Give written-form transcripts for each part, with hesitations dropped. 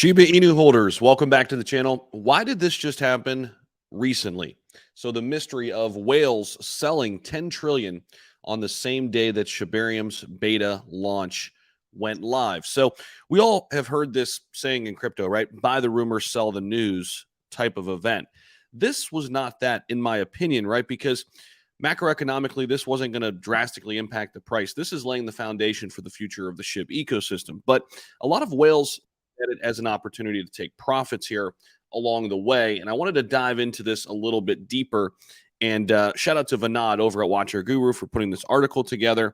Shiba Inu holders, welcome back to the channel. Why did this just happen recently? So the mystery of whales selling 10 trillion on the same day that Shibarium's beta launch went live. So we all have heard this saying in crypto, right? Buy the rumor, sell the news type of event. This was not that, in my opinion, right? Because macroeconomically, this wasn't going to drastically impact the price. This is laying the foundation for the future of the SHIB ecosystem. But a lot of whales at it as an opportunity to take profits here along the way. And I wanted to dive into this a little bit deeper. And shout out to Vinod over at Watch Your Guru for putting this article together.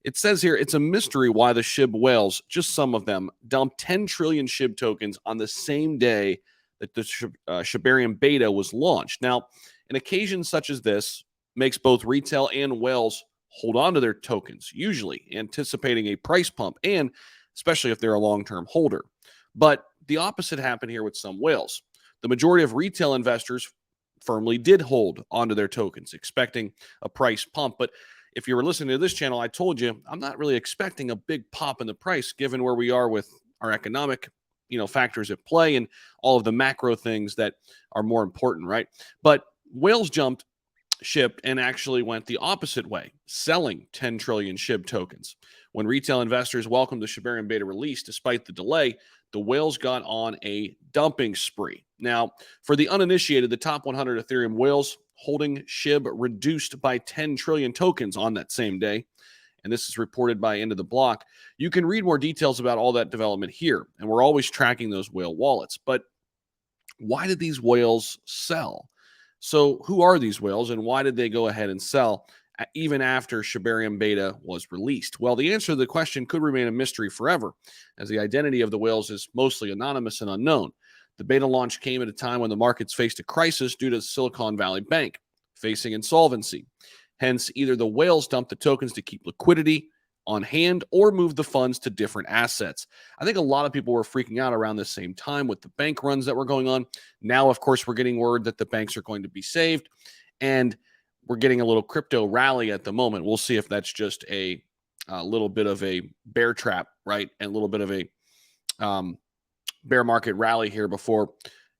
It says here, it's a mystery why the SHIB whales, just some of them, dumped 10 trillion SHIB tokens on the same day that the Shibarium beta was launched. Now, an occasion such as this makes both retail and whales hold on to their tokens, usually anticipating a price pump, and especially if they're a long-term holder. But the opposite happened here with some whales. The majority of retail investors firmly did hold onto their tokens, expecting a price pump. But if you were listening to this channel, I told you I'm not really expecting a big pop in the price given where we are with our economic, factors at play and all of the macro things that are more important, right? But whales jumped, shipped, and actually went the opposite way, selling 10 trillion SHIB tokens. When retail investors welcomed the Shibarium beta release, despite the delay, the whales got on a dumping spree. Now, for the uninitiated, the top 100 Ethereum whales holding SHIB reduced by 10 trillion tokens on that same day. And this is reported by End of the Block. You can read more details about all that development here. And we're always tracking those whale wallets. But why did these whales sell? So who are these whales and why did they go ahead and sell even after Shibarium beta was released? Well, the answer to the question could remain a mystery forever, as the identity of the whales is mostly anonymous and unknown. The beta launch came at a time when the markets faced a crisis due to Silicon Valley Bank facing insolvency. Hence, either the whales dumped the tokens to keep liquidity on hand or move the funds to different assets. I think a lot of people were freaking out around the same time with the bank runs that were going on. Now, of course, we're getting word that the banks are going to be saved, and we're getting a little crypto rally at the moment. We'll see if that's just a little bit of a bear trap, right? And a little bit of a bear market rally here before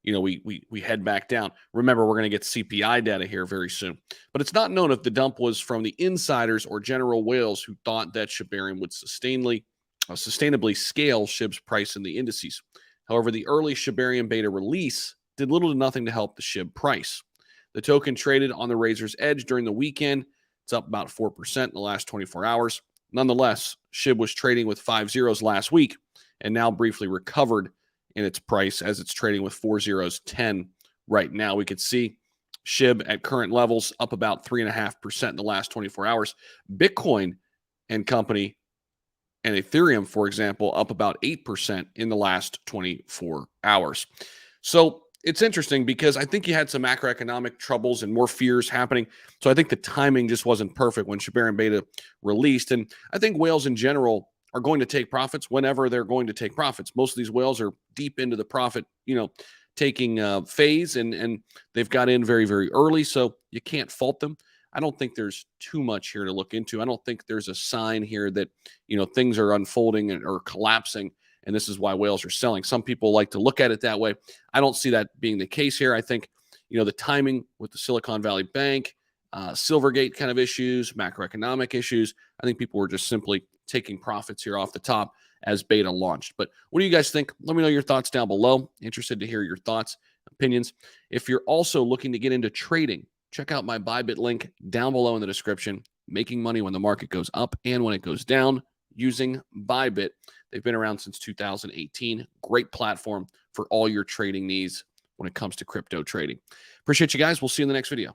we head back down. Remember, we're going to get CPI data here very soon. But it's not known if the dump was from the insiders or general whales who thought that Shibarium would sustainably scale SHIB's price in the indices. However, the early Shibarium beta release did little to nothing to help the SHIB price. The token traded on the razor's edge during the weekend. It's up about 4% in the last 24 hours. Nonetheless, SHIB was trading with 5 zeros last week and now briefly recovered in its price as it's trading with 4 zeros 10 right now. We could see SHIB at current levels up about 3.5% in the last 24 hours. Bitcoin and company and Ethereum, for example, up about 8% in the last 24 hours. So it's interesting because I think you had some macroeconomic troubles and more fears happening. So I think the timing just wasn't perfect when Shibarium beta released. And I think whales in general are going to take profits whenever they're going to take profits. Most of these whales are deep into the profit, taking phase, and they've got in very, very early. So you can't fault them. I don't think there's too much here to look into. I don't think there's a sign here that, things are unfolding or collapsing, and this is why whales are selling. Some people like to look at it that way. I don't see that being the case here. I think, the timing with the Silicon Valley Bank, Silvergate kind of issues, macroeconomic issues, I think people were just simply taking profits here off the top as beta launched. But what do you guys think? Let me know your thoughts down below. Interested to hear your thoughts, opinions. If you're also looking to get into trading, check out my Bybit link down below in the description. Making money when the market goes up and when it goes down using Bybit. They've been around since 2018. Great platform for all your trading needs when it comes to crypto trading. Appreciate you guys. We'll see you in the next video.